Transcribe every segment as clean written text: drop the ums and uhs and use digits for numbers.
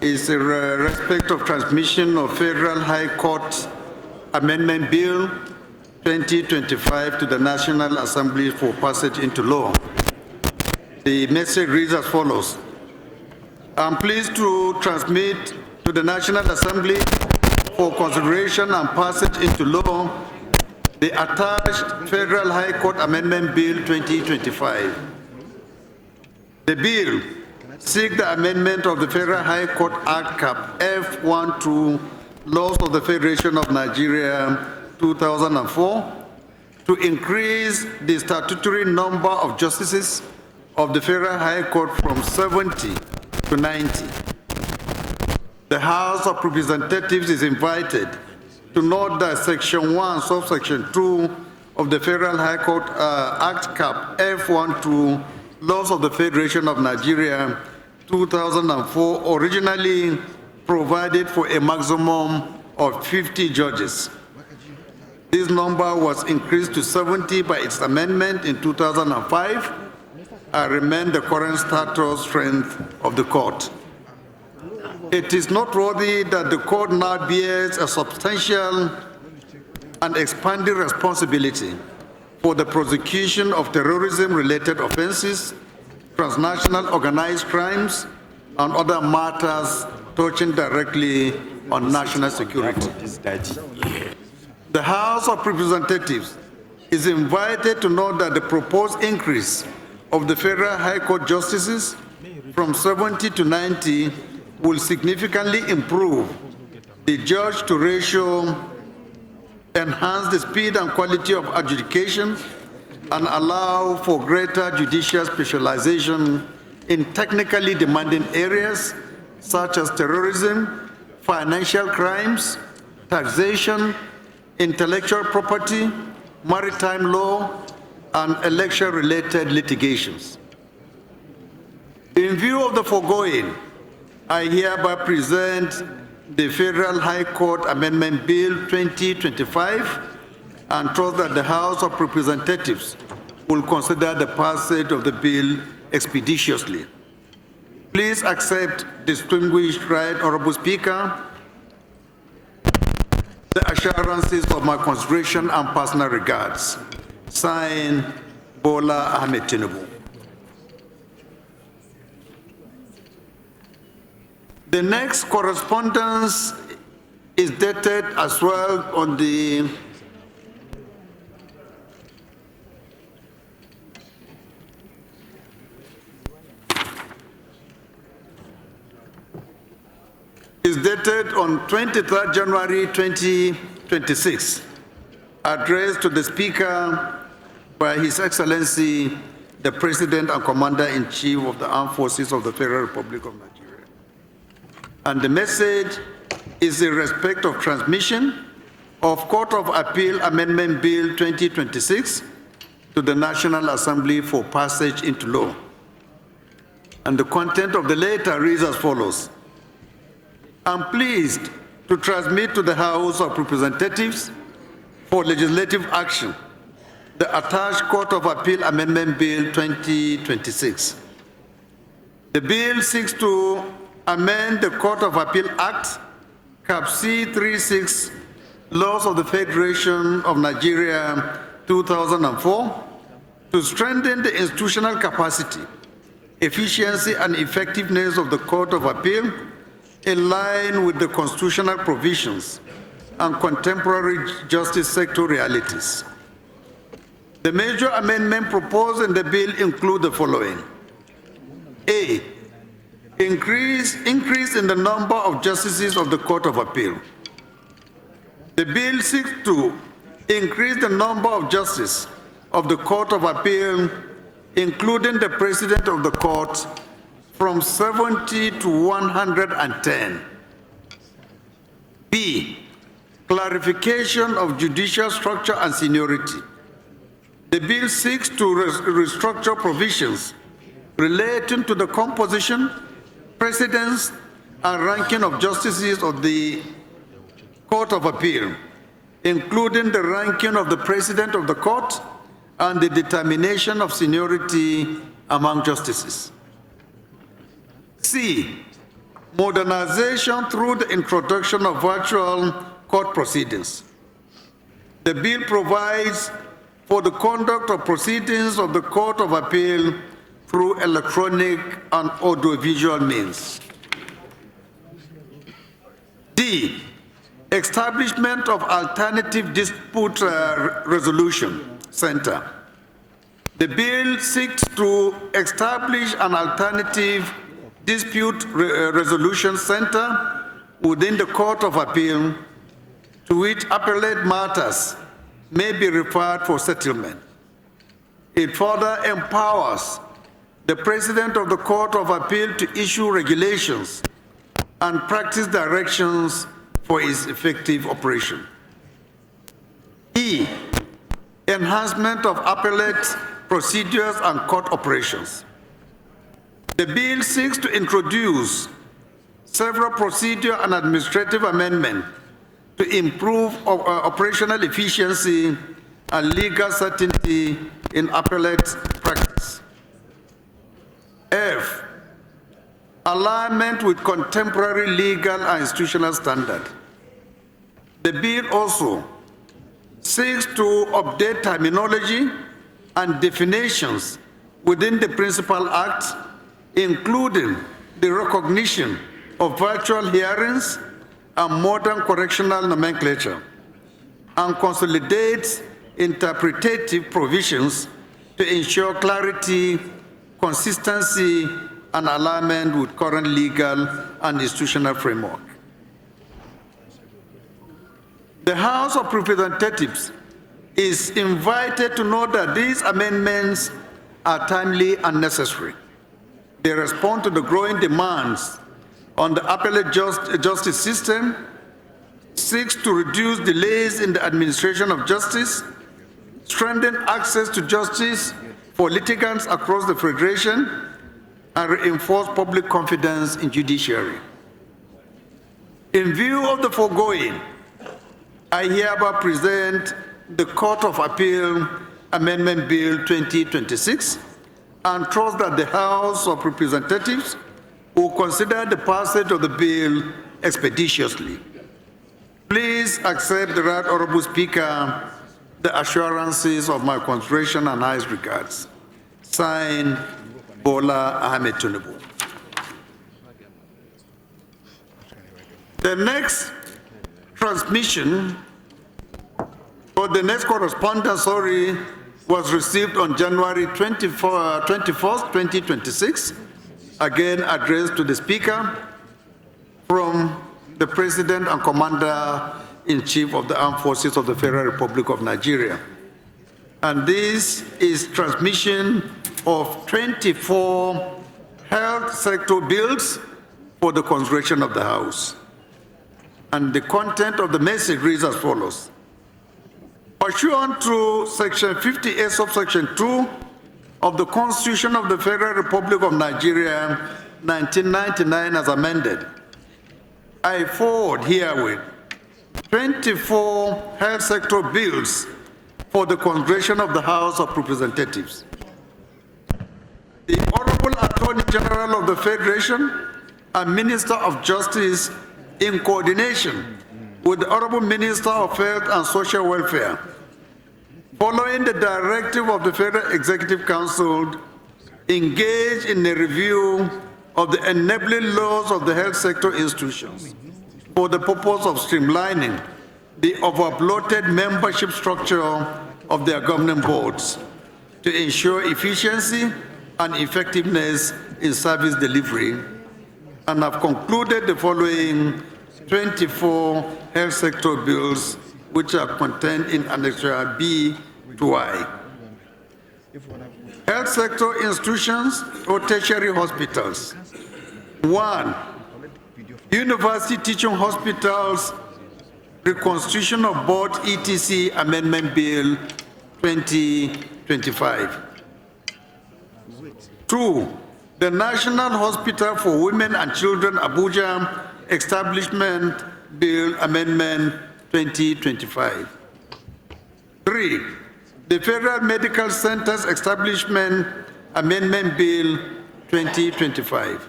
is in respect of transmission of Federal High Court Amendment Bill 2025 to the National Assembly for passage into law. The message reads as follows. I'm pleased to transmit to the National Assembly for consideration and passage into law the attached Federal High Court Amendment Bill 2025. The bill seeks the amendment of the Federal High Court Act Cap F12 Laws of the Federation of Nigeria 2004 to increase the statutory number of justices of the Federal High Court from 70 to 90. The House of Representatives is invited to note that Section 1, Subsection 2 of the Federal High Court Act Cap F12 Laws of the Federation of Nigeria 2004 originally provided for a maximum of 50 judges. This number was increased to 70 by its amendment in 2005 and remained the current status strength of the court. It is noteworthy that the court now bears a substantial and expanding responsibility for the prosecution of terrorism-related offenses, transnational organized crimes, and other matters touching directly on national security. The House of Representatives is invited to note that the proposed increase of the Federal High Court justices from 70 to 90 will significantly improve the judge-to ratio, enhance the speed and quality of adjudication, and allow for greater judicial specialization in technically demanding areas such as terrorism, financial crimes, taxation, intellectual property, maritime law, and election-related litigations. In view of the foregoing, I hereby present the Federal High Court Amendment Bill 2025 and trust that the House of Representatives will consider the passage of the bill expeditiously. Please accept, distinguished Right Honorable Speaker, the assurances of my consideration and personal regards. Signed, Bola Ahmed Tinubu. The next correspondence is dated as well on the is dated on 23rd January 2026, addressed to the Speaker by His Excellency, the President and Commander-in-Chief of the Armed Forces of the Federal Republic of Nigeria. And the message is in respect of transmission of Court of Appeal Amendment Bill 2026 to the National Assembly for passage into law. And the content of the letter reads as follows. I'm pleased to transmit to the House of Representatives for legislative action the attached Court of Appeal Amendment Bill 2026. The bill seeks to amend the Court of Appeal Act, Cap C 36, Laws of the Federation of Nigeria 2004, to strengthen the institutional capacity, efficiency, and effectiveness of the Court of Appeal in line with the constitutional provisions and contemporary justice sector realities. The major amendment proposed in the bill include the following. A, increase in the number of justices of the Court of Appeal. The bill seeks to increase the number of justices of the Court of Appeal, including the President of the Court, from 70 to 110. B, clarification of judicial structure and seniority. The bill seeks to restructure provisions relating to the composition, precedence, and ranking of justices of the Court of Appeal, including the ranking of the President of the Court and the determination of seniority among justices. C, modernization through the introduction of virtual court proceedings. The bill provides for the conduct of proceedings of the Court of Appeal through electronic and audiovisual means. D, establishment of alternative dispute resolution center. The bill seeks to establish an alternative dispute resolution center within the Court of Appeal to which appellate matters may be referred for settlement. It further empowers the President of the Court of Appeal to issue regulations and practice directions for its effective operation. E, enhancement of appellate procedures and court operations. The bill seeks to introduce several procedural and administrative amendments to improve operational efficiency and legal certainty in appellate practice. F, alignment with contemporary legal and institutional standards. The bill also seeks to update terminology and definitions within the Principal Act, including the recognition of virtual hearings and modern correctional nomenclature, and consolidates interpretative provisions to ensure clarity, consistency, and alignment with current legal and institutional framework. The House of Representatives is invited to note that these amendments are timely and necessary. They respond to the growing demands on the appellate justice system, seeks to reduce delays in the administration of justice, strengthen access to justice for litigants across the Federation, and reinforce public confidence in judiciary. In view of the foregoing, I hereby present the Court of Appeal Amendment Bill 2026 and trust that the House of Representatives will consider the passage of the bill expeditiously. Please accept the Right Honorable Speaker the assurances of my consideration and highest regards. Signed, Bola Ahmed Tinubu. The next transmission, or the next correspondence, was received on January 21st, 2026, again addressed to the Speaker from the President and Commander-in-Chief of the Armed Forces of the Federal Republic of Nigeria. And this is transmission of 24 health sector bills for the consideration of the House. And the content of the message reads as follows. Pursuant to Section 58, subsection 2 of the Constitution of the Federal Republic of Nigeria, 1999 as amended, I forward herewith 24 health sector bills for the consideration of the House of Representatives. The Honorable Attorney General of the Federation and Minister of Justice, in coordination with the Honorable Minister of Health and Social Welfare, following the directive of the Federal Executive Council, engage in a review of the enabling laws of the health sector institutions for the purpose of streamlining the overbloated membership structure of their governing boards to ensure efficiency and effectiveness in service delivery, and have concluded the following 24 health sector bills, which are contained in Annexure B to I. Health sector institutions or tertiary hospitals. 1. University Teaching Hospitals Reconstitution of Board ETC Amendment Bill 2025. 2. The National Hospital for Women and Children Abuja Establishment Bill Amendment 2025. 3. The Federal Medical Centers Establishment Amendment Bill 2025.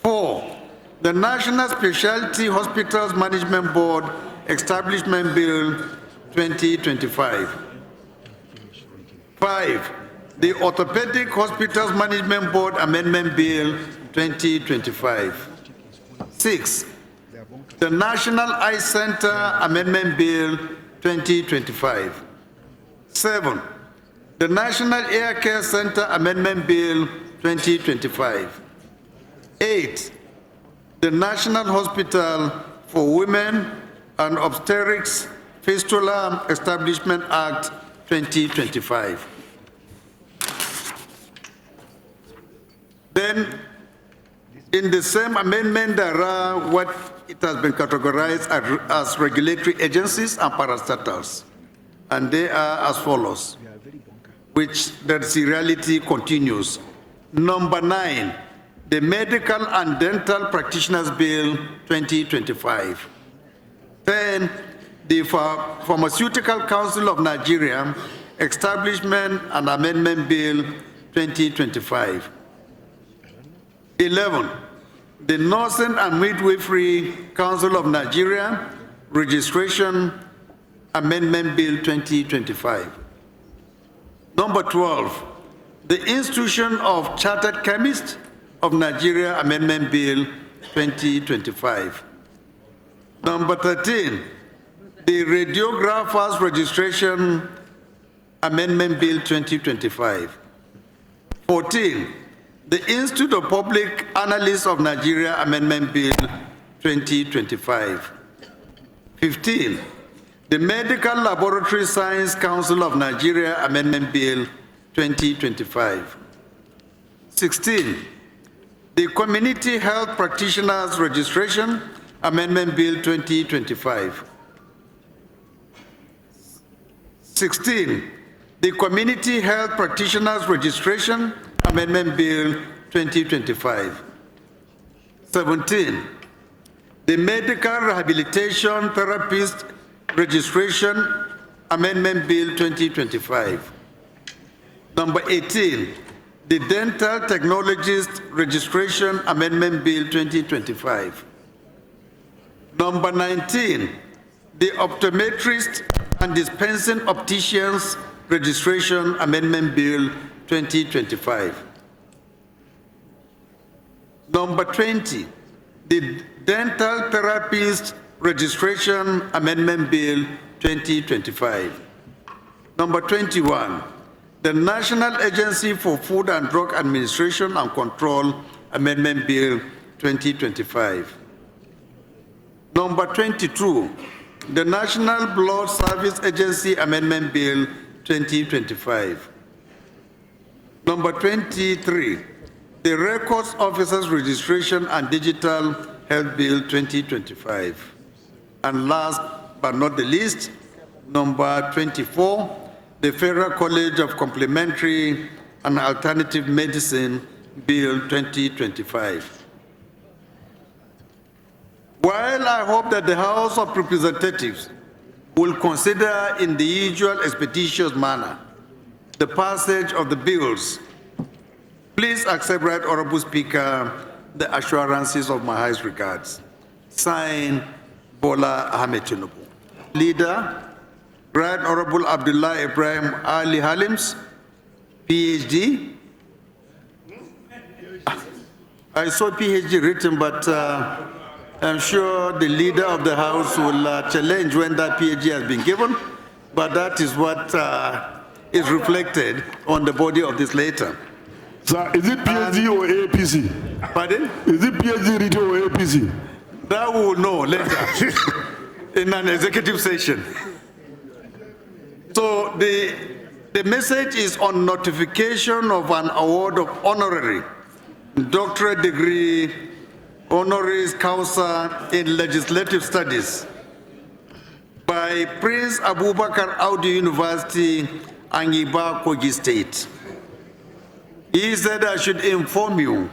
4, the National Specialty Hospitals Management Board Establishment Bill 2025. 5, the Orthopedic Hospitals Management Board Amendment Bill 2025. 6, the National Eye Center Amendment Bill 2025. 7, the National Air Care Center Amendment Bill 2025. 8, the National Hospital for Women and Obstetrics Fistula Establishment Act 2025. Then, in the same amendment, there are what it has been categorized as regulatory agencies and parastatals. And they are as follows, which the seriality continues. Number 9, the Medical and Dental Practitioners Bill 2025. 10, the Pharmaceutical Council of Nigeria Establishment and Amendment Bill 2025. 11, the Nursing and Midwifery Council of Nigeria Registration Amendment Bill 2025. Number 12, the Institution of Chartered Chemists of Nigeria Amendment Bill 2025. Number 13, the Radiographers Registration Amendment Bill 2025. 14, the Institute of Public Analysts of Nigeria Amendment Bill 2025. 15, the Medical Laboratory Science Council of Nigeria Amendment Bill 2025. 16, the Community Health Practitioners Registration Amendment Bill 2025. 16, the Community Health Practitioners Registration Amendment Bill 2025. 17, the Medical Rehabilitation Therapist Registration Amendment Bill 2025. Number 18, the Dental Technologist Registration Amendment Bill 2025. Number 19, the Optometrist and Dispensing Opticians Registration Amendment Bill 2025. Number 20, the Dental Therapist Registration Amendment Bill 2025. Number 21, the National Agency for Food and Drug Administration and Control Amendment Bill 2025. Number 22, the National Blood Service Agency Amendment Bill 2025. Number 23, the Records Officers Registration and Digital Health Bill 2025. And last but not the least, number 24, the Federal College of Complementary and Alternative Medicine Bill 2025. While I hope that the House of Representatives will consider in the usual expeditious manner the passage of the bills, please accept, Right Honorable Speaker, the assurances of my highest regards. Signed, Bola Ahmed Tinubu. Leader, Right Honorable Abdullah Ibrahim Ali Halims, PhD. I saw PhD written, but I'm sure the leader of the House will challenge when that PhD has been given, but that is what is reflected on the body of this letter. Sir, is it PhD or APC? Pardon? Is it PhD written or APC? That we will know later in an executive session. So the message is on notification of an award of honorary doctorate degree honoris causa in legislative studies by Prince Abubakar Audu University, Angiba, Kogi State. He said I should inform you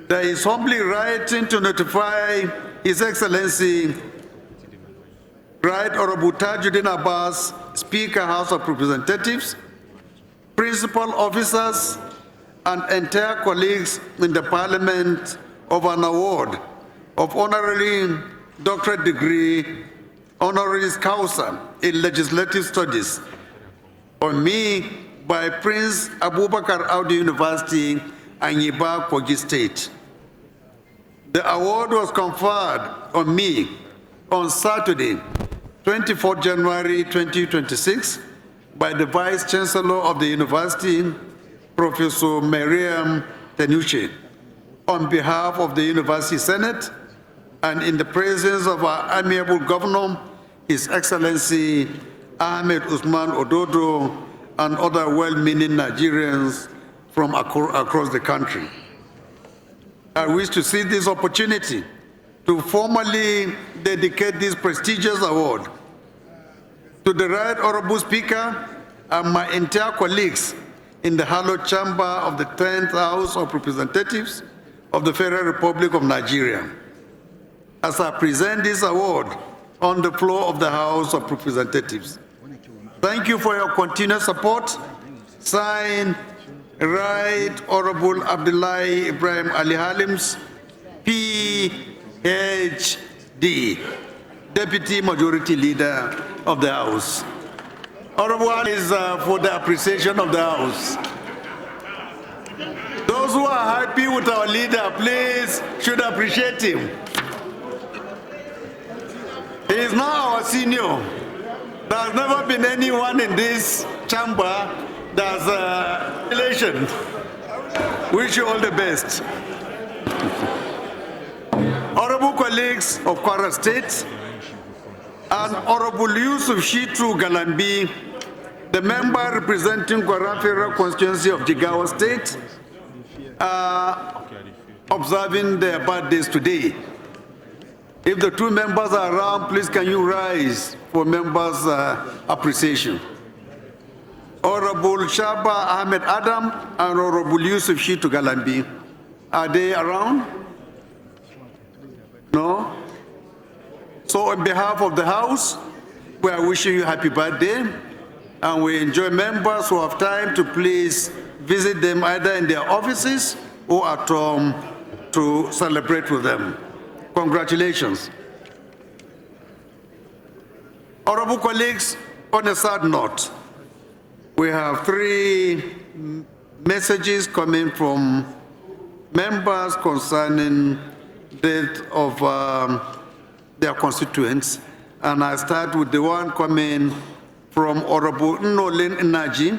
that he is humbly writing to notify His Excellency Right Honorable Tajuddin Abbas, Speaker, House of Representatives, principal officers, and entire colleagues in the Parliament of an award of honorary doctorate degree honoris causa in legislative studies on me by Prince Abubakar Audu University, Anyiba, Kogi State. The award was conferred on me on Saturday, 24 January 2026, by the Vice Chancellor of the University, Professor Mariam Tenuche, on behalf of the University Senate and in the presence of our amiable governor, His Excellency Ahmed Usman Ododo, and other well-meaning Nigerians from across the country. I wish to seize this opportunity to formally dedicate this prestigious award to the Right Honorable Speaker and my entire colleagues in the hallowed chamber of the 10th House of Representatives of the Federal Republic of Nigeria, as I present this award on the floor of the House of Representatives. Thank you for your continued support. Signed, Right Honorable Abdullahi Ibrahim Ali Halims, PhD, Deputy Majority Leader of the House. Honorable one is for the appreciation of the House. Those who are happy with our leader, please should appreciate him. He is now our senior. There has never been anyone in this chamber that's relation. Wish you all the best. Honorable colleagues of Kwara State and Honorable Yusuf Shitu Galambi, the member representing Kwara Federal Constituency of Jigawa State, are observing their birthdays today. If the two members are around, please can you rise for members' appreciation. Honorable Shaba Ahmed Adam and Honorable Yusuf Shitu Galambi, are they around? No? So on behalf of the House, we are wishing you happy birthday, and we enjoy members who have time to please visit them either in their offices or at home to celebrate with them. Congratulations. Honorable colleagues, on a sad note, we have 3 messages coming from members concerning death of their constituents. And I start with the one coming from Honorable Nolin Inaji,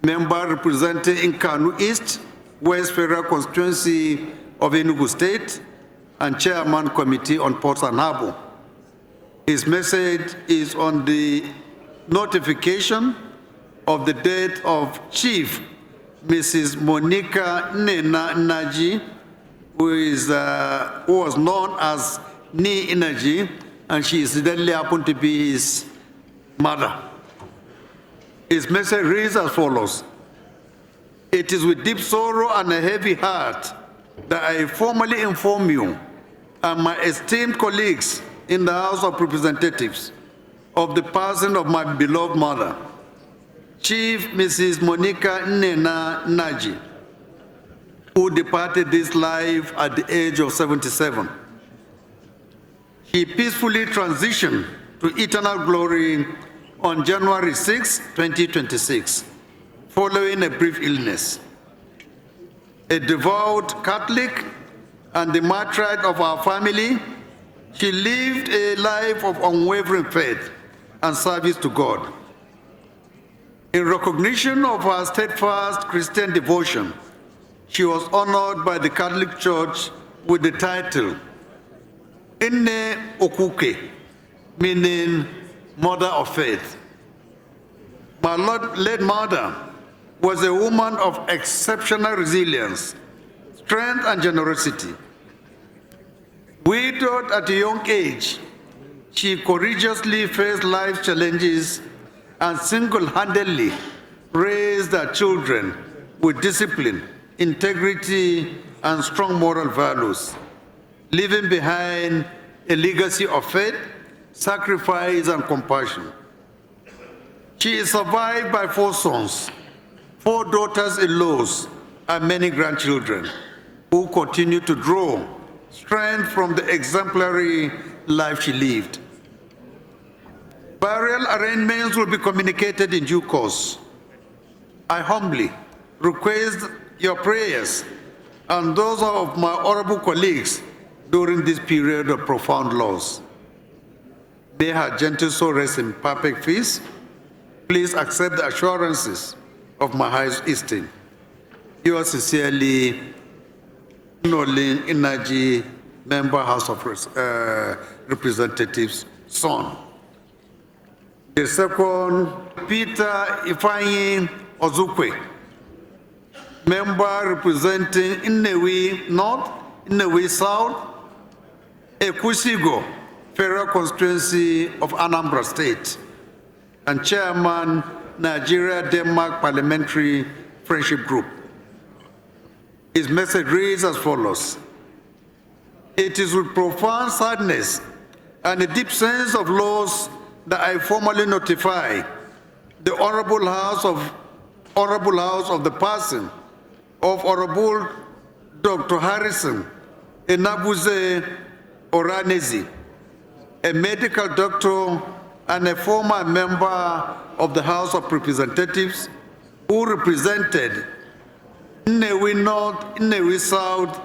member representing Kanu East, West Federal Constituency of Enugu State, and Chairman Committee on Ports and Harbor. His message is on the notification of the death of Chief Mrs. Monica Nena Naji, who was known as Ni Energy, and she incidentally happened to be his mother. His message reads as follows: "It is with deep sorrow and a heavy heart that I formally inform you and my esteemed colleagues in the House of Representatives of the passing of my beloved mother, Chief Mrs. Monica Nena Naji, who departed this life at the age of 77. He peacefully transitioned to eternal glory on January 6, 2026, following a brief illness. A devout Catholic and the matriarch of our family, she lived a life of unwavering faith and service to God. In recognition of her steadfast Christian devotion, she was honored by the Catholic Church with the title Nne Okuke, meaning Mother of Faith. My late mother was a woman of exceptional resilience, strength, and generosity. Widowed at a young age, she courageously faced life's challenges and single-handedly raised her children with discipline, integrity, and strong moral values, leaving behind a legacy of faith, sacrifice, and compassion. She is survived by 4 sons, 4 daughters-in-laws, and many grandchildren. who continued to draw strength from the exemplary life she lived. Burial arrangements will be communicated in due course. I humbly request your prayers and those of my honorable colleagues during this period of profound loss. May her gentle soul rest in perfect peace. Please accept the assurances of my highest esteem. Yours sincerely, Nolin Inaji, Member House of Representatives, son. The second, Peter Ifeanyi Ozukwe, member representing Nnewi North, Nnewi South, Ekwusigo, Federal Constituency of Anambra State, and chairman, Nigeria-Denmark Parliamentary Friendship Group. His message reads as follows. It is with profound sadness and a deep sense of loss that I formally notify the Honorable House of the passing of Honorable Dr. Harrison Enabuze Oranezi, a medical doctor and a former member of the House of Representatives who represented Nnewi North, Nnewi South,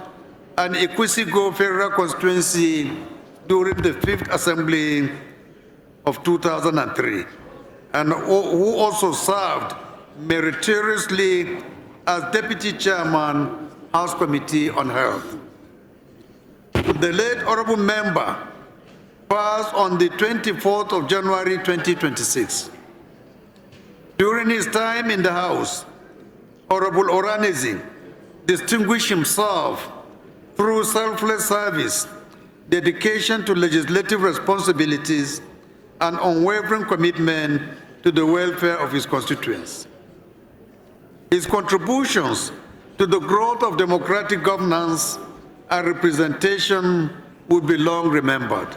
and Ekwusigo Federal Constituency during the 5th Assembly of 2003, and who also served meritoriously as Deputy Chairman, House Committee on Health. The late honorable member passed on the 24th of January 2026. During his time in the House, Honorable Oranezi distinguished himself through selfless service, dedication to legislative responsibilities, and unwavering commitment to the welfare of his constituents. His contributions to the growth of democratic governance and representation would be long remembered.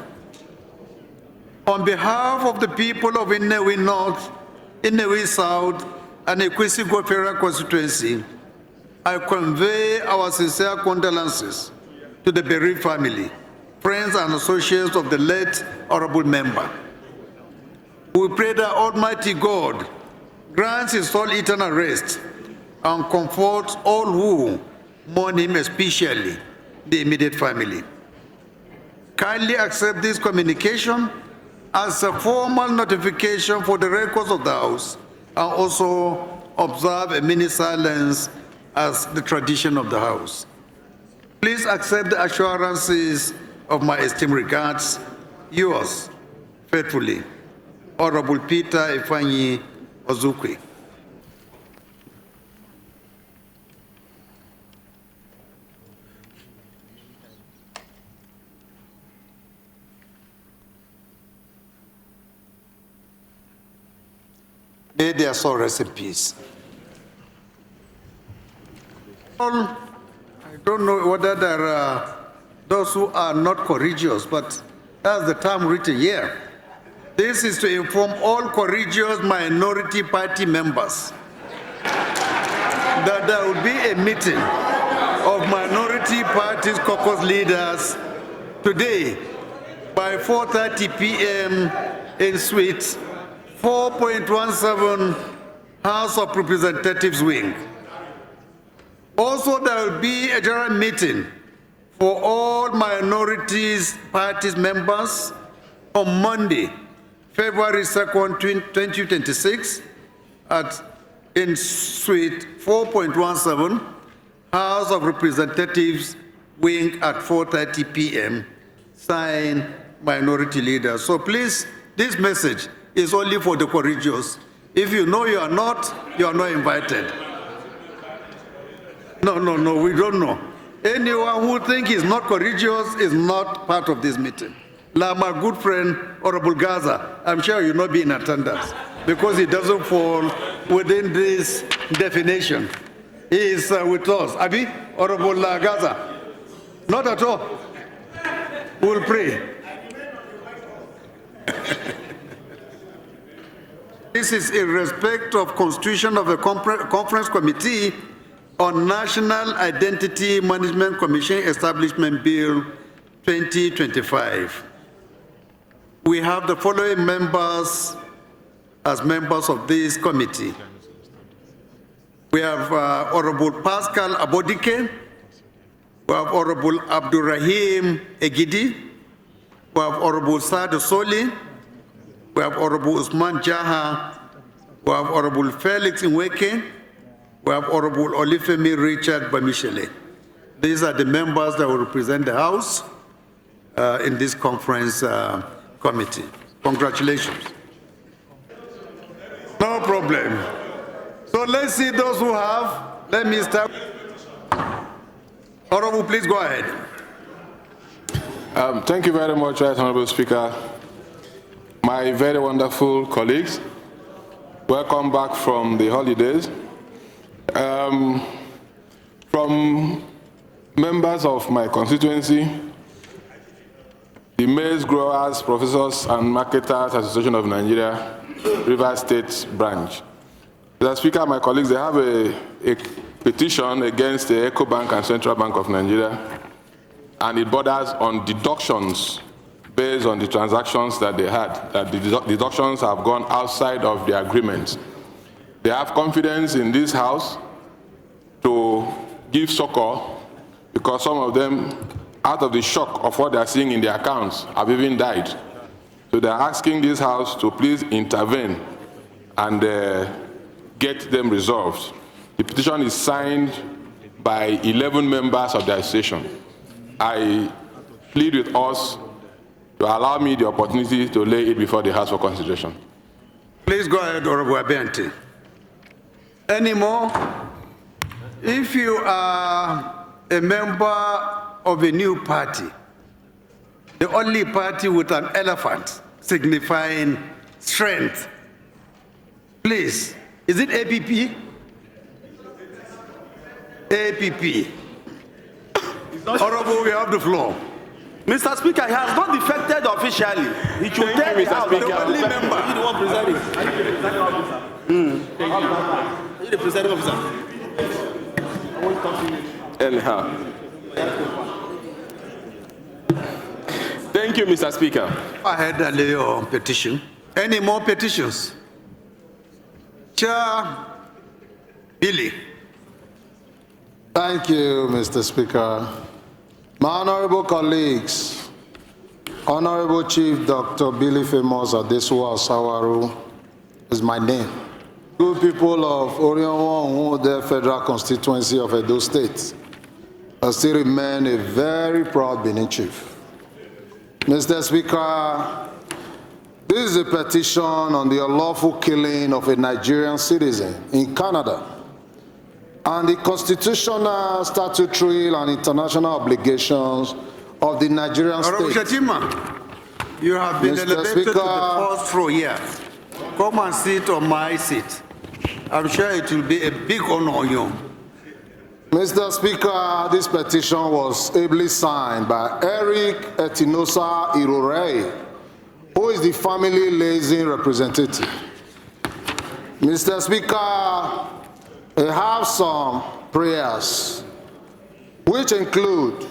On behalf of the people of Nnewi North, Nnewi South, and Ekwusigo Federal Constituency, I convey our sincere condolences to the bereaved family, friends, and associates of the late honorable member. We pray that Almighty God grants his soul eternal rest and comforts all who mourn him, especially the immediate family. Kindly accept this communication as a formal notification for the records of the House, and also observe a minute silence as the tradition of the House. Please accept the assurances of my esteemed regards. Yours faithfully, Honorable Peter Ifeanyi Ozukwe. May their soul rest in peace. I don't know whether there are those who are not courageous, but that's the term written here. This is to inform all courageous minority party members that there will be a meeting of minority parties caucus leaders today by 4:30 p.m. in suite 4.17 House of Representatives wing. Also, there will be a general meeting for all minorities parties members on Monday, February 2nd, 2026 in suite 4.17 House of Representatives wing at 4:30 p.m. Signed minority leaders. So please, this message is only for the courageous. If you know you are not invited. No, we don't know. Anyone who thinks he's not courageous is not part of this meeting. Like my good friend, Honorable Gaza, I'm sure you'll not be in attendance because he doesn't fall within this definition. He is with us. Abi, Honorable Gaza? Not at all. We'll pray. This is in respect of constitution of a conference committee on National Identity Management Commission Establishment Bill 2025. We have the following members as members of this committee. We have Honorable Pascal Abodike, we have Honorable Abdurrahim Egidi, we have Honorable Sado Soli, we have Honorable Usman Jaha, we have Honorable Felix Nweke, we have Honorable Olifemi Richard Bamishele. These are the members that will represent the House in this conference committee. Congratulations. No problem. So let's see those who have. Let me start. Honorable, please go ahead. Thank you very much, Right Honorable Speaker. My very wonderful colleagues, welcome back from the holidays. From members of my constituency, the Maize Growers, Professors and Marketers Association of Nigeria, Rivers State Branch. Mr. Speaker, my colleagues, they have a petition against the EcoBank and Central Bank of Nigeria, and it borders on deductions based on the transactions that they had, that the deductions have gone outside of the agreement. They have confidence in this House to give succor because some of them, out of the shock of what they are seeing in their accounts, have even died. So they are asking this House to please intervene and get them resolved. The petition is signed by 11 members of the association. I plead with us to allow me the opportunity to lay it before the House for consideration. Please go ahead, Honorable Abente. Any more? If you are a member of a new party, the only party with an elephant signifying strength, please, is it APP? APP. Honorable, we have the floor. Mr. Speaker, he has not defected officially. He should take it out. The only member. He's the one presiding. He's the presiding officer. Anyhow. Thank you, Mr. Speaker. I had a little petition. Any more petitions? Chair Billy. Thank you, Mr. Speaker. My honorable colleagues, Honorable Chief Dr. Billy Famous Adesuwa Osawaru is my name. Good people of Orionwa, the Federal Constituency of Edo State, I still remain a very proud Benin Chief. Mr. Speaker, this is a petition on the unlawful killing of a Nigerian citizen in Canada and the constitutional, statutory, and international obligations of the Nigerian state. Shatima, you have been elevated to the first row here. Come and sit on my seat. I'm sure it will be a big honor on you. Mr. Speaker, this petition was ably signed by Eric Etinosa Irorei, who is the family liaison representative. Mr. Speaker, I have some prayers, which include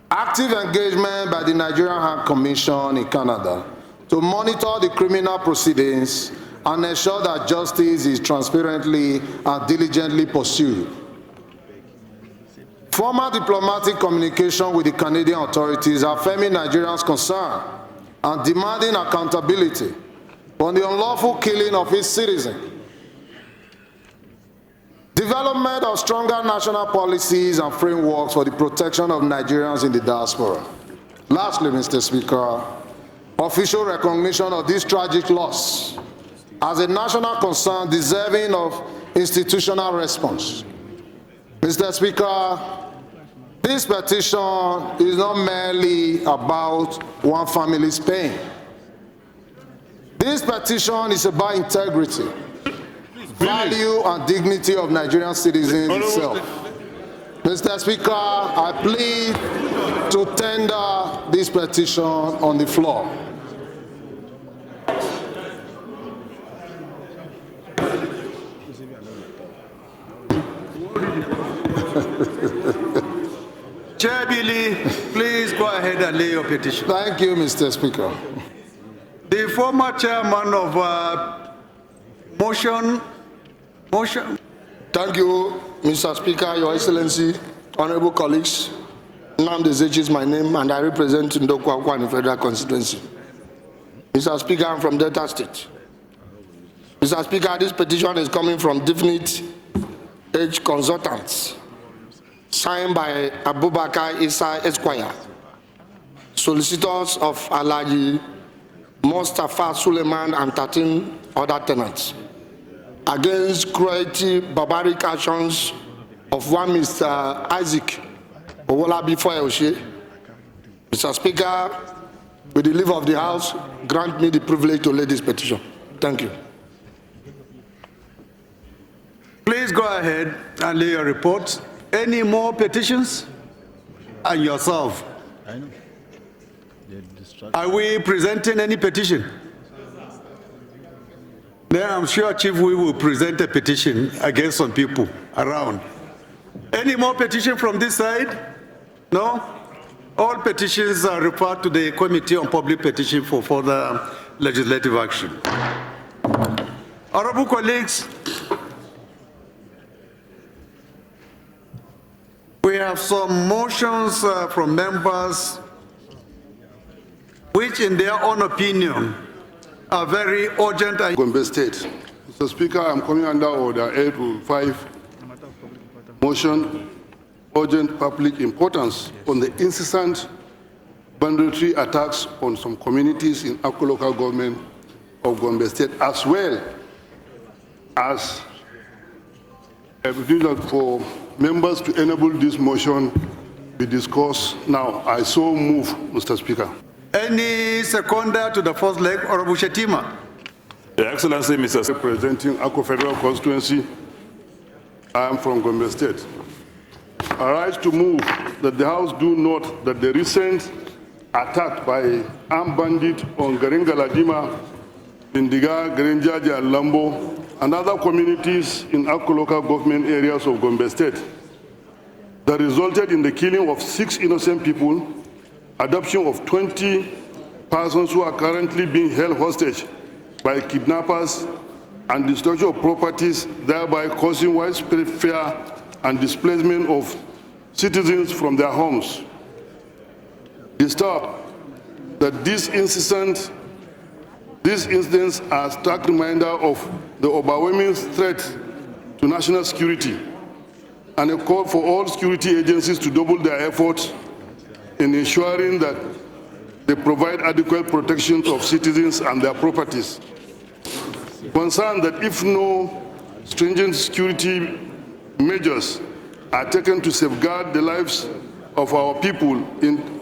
active engagement by the Nigerian High Commission in Canada to monitor the criminal proceedings and ensure that justice is transparently and diligently pursued. Formal diplomatic communication with the Canadian authorities affirming Nigerians' concern and demanding accountability on the unlawful killing of its citizens. Development of stronger national policies and frameworks for the protection of Nigerians in the diaspora. Lastly, Mr. Speaker, official recognition of this tragic loss as a national concern deserving of institutional response. Mr. Speaker, this petition is not merely about one family's pain. This petition is about integrity, value and dignity of Nigerian citizens itself. Mr. Speaker, I plead to tender this petition on the floor. Billy, please go ahead and lay your petition. Thank you, Mr. Speaker. The former chairman of motion. Thank you, Mr. Speaker, Your Excellency, honorable colleagues. Nnamdi Ezechi is my name, and I represent Ndokwa in the Federal Constituency. Mr. Speaker, I'm from Delta State. Mr. Speaker, this petition is coming from Definite Age Consultants, signed by Abubakar Isa Esquire, solicitors of Alhaji Mustafa Suleiman and 13 other tenants, against cruelty, barbaric actions of one Mr. Isaac Owolabi Foyoshe. Mr. Speaker, with the leave of the House, grant me the privilege to lay this petition. Thank you. Please go ahead and lay your report. Any more petitions? And yourself. Are we presenting any petition? Then I'm sure, Chief, we will present a petition against some people around. Any more petition from this side? No? All petitions are referred to the Committee on Public Petition for further legislative action. Honorable colleagues, we have some motions from members which, in their own opinion, are very urgent. Gombe State. Mr. Speaker, I'm coming under Order 805, motion, urgent public importance on the incessant banditry attacks on some communities in Akko local government of Gombe State, as well as a provision for members to enable this motion be discussed now. I so move, Mr. Speaker. Any seconder to the first leg, Honorable Shetima? Your Excellency, Mr. Speaker, representing Akko Federal Constituency, I am from Gombe State. I rise to move that the House do note that the recent attack by armed bandits on Garingaladima, Indiga, Garinjaji, and Lambo, and other communities in Akko local government areas of Gombe State that resulted in the killing of 6 innocent people, adoption of 20 persons who are currently being held hostage by kidnappers, and destruction of properties, thereby causing widespread fear and displacement of citizens from their homes. Disturbed that these incidents are a stark reminder of the overwhelming threat to national security, and a call for all security agencies to double their efforts in ensuring that they provide adequate protection of citizens and their properties. Concerned that if no stringent security measures are taken to safeguard the lives of our people in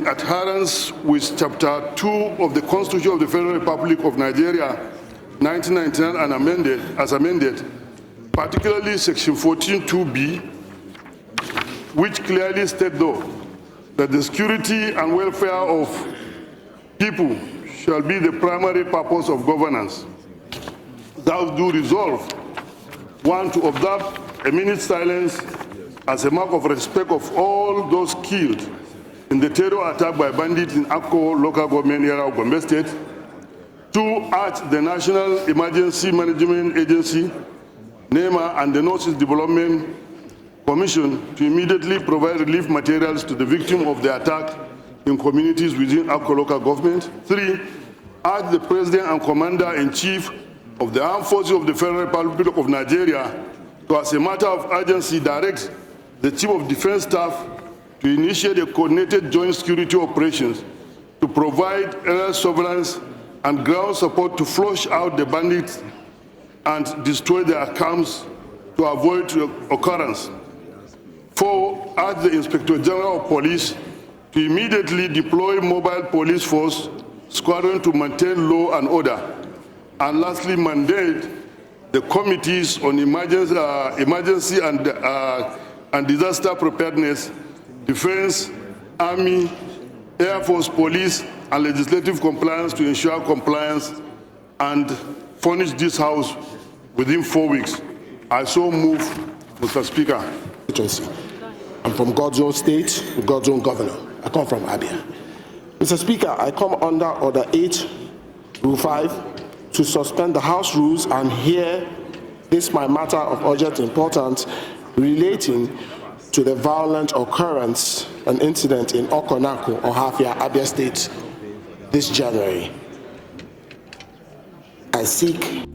adherence with Chapter 2 of the Constitution of the Federal Republic of Nigeria, 1999, and as amended, particularly Section 14(2)(b), which clearly states, though, that the security and welfare of people shall be the primary purpose of governance. Thou do resolve, 1, to observe a minute's silence as a mark of respect of all those killed in the terror attack by bandits in Akko local government area of Gombe State. 2, urge the National Emergency Management Agency, NEMA, and the Northeast Development Commission to immediately provide relief materials to the victim of the attack in communities within Akko local government. 3, urge the President and Commander-in-Chief of the Armed Forces of the Federal Republic of Nigeria to, as a matter of urgency, direct the Chief of Defense Staff to initiate a coordinated joint security operations to provide air surveillance and ground support to flush out the bandits and destroy their camps to avoid occurrence. 4, urge the Inspector General of Police to immediately deploy mobile police force squadron to maintain law and order. And lastly, mandate the committees on emergency and disaster preparedness, defense, army, Air Force, police, and legislative compliance to ensure compliance and furnish this House within 4 weeks. I so move, Mr. Speaker. I'm from God's own state, God's own governor. I come from Abia. Mr. Speaker, I come under Order 8, Rule 5, to suspend the House rules and hear this my matter of urgent importance relating to the violent occurrence and incident in Okonako, Ohafia, Abia State this January. I seek